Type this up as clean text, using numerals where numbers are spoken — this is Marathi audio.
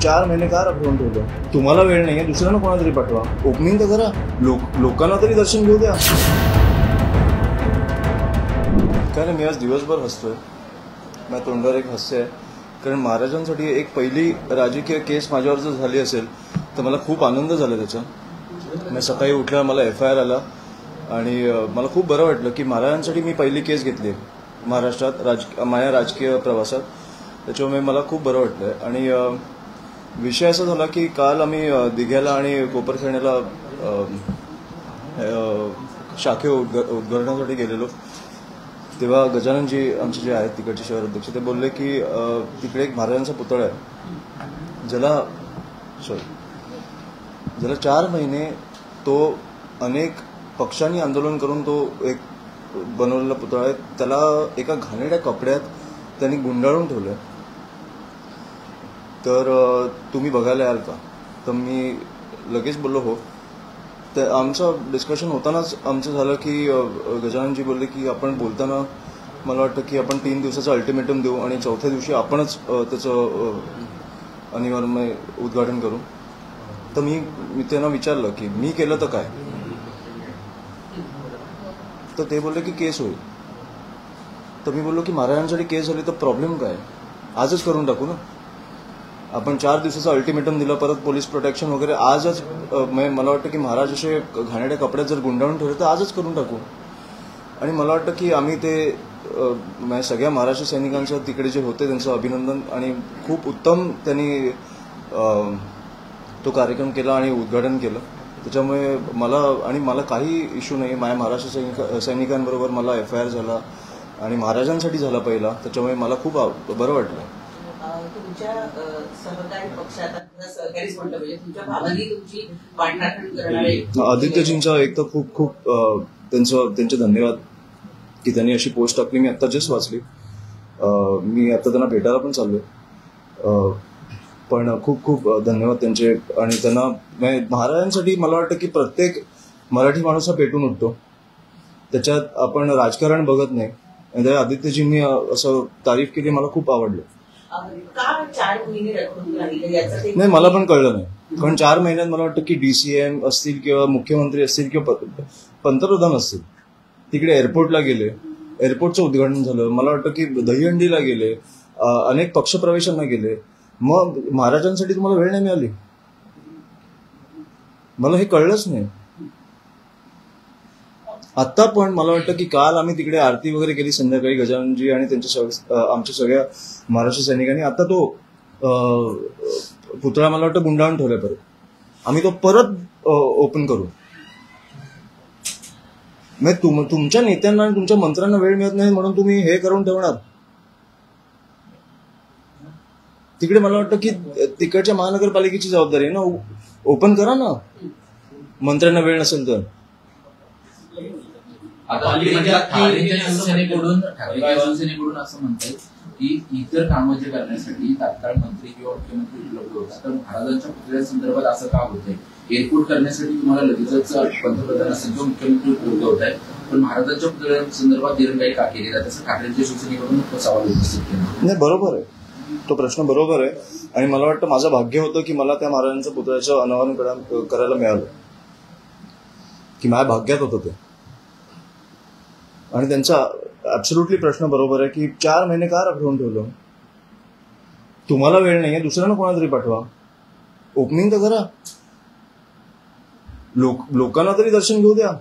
4 महिने का राखून ठेवलं? तुम्हाला वेळ नाहीये, दुसऱ्यांना कोणाला तरी पाठवा, ओपनिंग तर करा, लोकांना तरी दर्शन घेऊ द्या. काय नाही, मी आज दिवसभर हसतोय, माझ्या तोंडावर एक हास्य आहे, कारण महाराजांसाठी एक पहिली राजकीय केस माझ्यावर जर झाली असेल तर मला खूप आनंद झाला त्याचा. मी सकाळी उठल्यावर मला FIR आला आणि मला खूप बरं वाटलं की महाराजांसाठी मी पहिली केस घेतली आहे महाराष्ट्रात माझ्या राजकीय प्रवासात. त्याच्यामुळे मला खूप बरं वाटलं. आणि विषय असा झाला की काल आम्ही दिघ्याला आणि कोपरखैरण्याला शाखे उद्घाटनासाठी गेलेलो. तेव्हा गजाननजी आमचे जे आहेत तिकडचे शहर अध्यक्ष, ते बोलले की तिकडे एक महाराजांचा पुतळा आहे ज्याला 4 महिने तो अनेक पक्षांनी आंदोलन करून तो एक बनवलेला पुतळा आहे, त्याला एका घाणेरड्या कपड्यात त्यांनी गुंडाळून ठेवलं. तर तुम्ही बघायला याल का? तर मी लगेच बोललो हो. तर आमचं डिस्कशन होतानाच आमचं झालं की गजाननजी बोलले की आपण बोलताना मला वाटतं की आपण 3 दिवसाचं अल्टिमेटम देऊ आणि 4थ्या दिवशी आपणच त्याचं अनिवार्य उद्घाटन करू. तर मी त्यांना विचारलं की मी केलं तर काय? तर ते बोलले की केस होईल. तर मी बोललो की महाराजांसाठी केस झाली तर प्रॉब्लेम काय? आजच करून टाकू ना. आपण 4 दिवसाचं अल्टिमेटम दिलं, परत पोलीस प्रोटेक्शन वगैरे आजच. मला वाटतं की महाराज असे घाणेरड्या कपड्यात जर गुंडाळून ठेवले तर आजच करून टाकू. आणि मला वाटतं की आम्ही ते सगळ्या महाराष्ट्र सैनिकांचं तिकडे जे होते त्यांचं अभिनंदन, आणि खूप उत्तम त्यांनी तो कार्यक्रम केला आणि उद्घाटन केलं. त्याच्यामुळे मला काही इश्यू नाही. माझ्या महाराष्ट्र सैनिकांबरोबर मला FIR झाला आणि महाराजांसाठी झाला पहिला, त्याच्यामुळे मला खूप बरं वाटलं. तुमच्या सहकारी पक्षात सहकारीच म्हटलं पाहिजे, तुमच्या भावांनी तुमची वाटाघाट करणारे आदित्यजींचा एक तर खूप खूप त्यांचे धन्यवाद की त्यांनी अशी पोस्ट टाकली. मी आता जस्ट वाचली. मी आता त्यांना भेटायला पण चाललोय. पण खूप खूप धन्यवाद त्यांचे. आणि त्यांना महाराजांसाठी मला वाटतं की प्रत्येक मराठी माणूस हा पेटून उठतो, त्याच्यात आपण राजकारण बघत नाही. आणि आदित्यजींनी असं तारीफ केली, मला खूप आवडलं. नाही, मला पण कळलं नाही, कारण 4 महिन्यात मला वाटतं की DCM असतील किंवा मुख्यमंत्री असतील किंवा पंतप्रधान असतील तिकडे एअरपोर्टला गेले, एअरपोर्टचं उद्घाटन झालं. मला वाटतं की दहीहंडीला गेले, अनेक पक्षप्रवेशांना गेले. मग महाराजांसाठी तुम्हाला वेळ नाही मिळाली? मला हे कळलंच नाही. आता पण मला वाटतं की काल आम्ही तिकडे आरती वगैरे केली संध्याकाळी, गजाननजी आणि आमच्या सगळ्या महाराष्ट्र सैनिकांनी. आता तो पुतळा मला वाटतं गुंडाळून ठेवलाय, परत आम्ही तो परत ओपन करू. तुमच्या नेत्यांना आणि तुमच्या मंत्र्यांना वेळ मिळत नाही म्हणून तुम्ही हे करून ठेवणार तिकडे. मला वाटतं की तिकडच्या महानगरपालिकेची जबाबदारी आहे ना, ओपन करा ना, मंत्र्यांना वेळ नसेल तर. आता शिवसेनेकडून असं म्हणतात की इतर कामं जे करण्यासाठी तात्काळ मंत्री किंवा मुख्यमंत्री उपलब्ध होतात, तर महाराजांच्या पुतळ्यासंदर्भात असं का होतंय? एअरपोर्ट करण्यासाठी तुम्हाला लगेचच पंतप्रधान असेल किंवा मुख्यमंत्री उपलब्ध होत आहे, पण महाराजांच्या पुतळ्यासंदर्भात दिरंगाई का केली जाते, असं ठाकरेंच्या शिवसेनेकडून सवाल उपस्थित केला. नाही, बरोबर आहे, तो प्रश्न बरोबर आहे. आणि मला वाटतं माझं भाग्य होतं की मला त्या महाराजांच्या पुतळ्याचं अनावरण करायला मिळालं, की माझ्या भाग्यात होतं ते. आणि त्यांचा ऍब्सोल्युटली प्रश्न बरोबर आहे की 4 महिने का राखून ठेवलं? तुम्हाला वेळ नाहीये, दुसऱ्यांना कोणाला तरी पाठवा, ओपनिंग तर करा, लोकांना तरी दर्शन घेऊ द्या.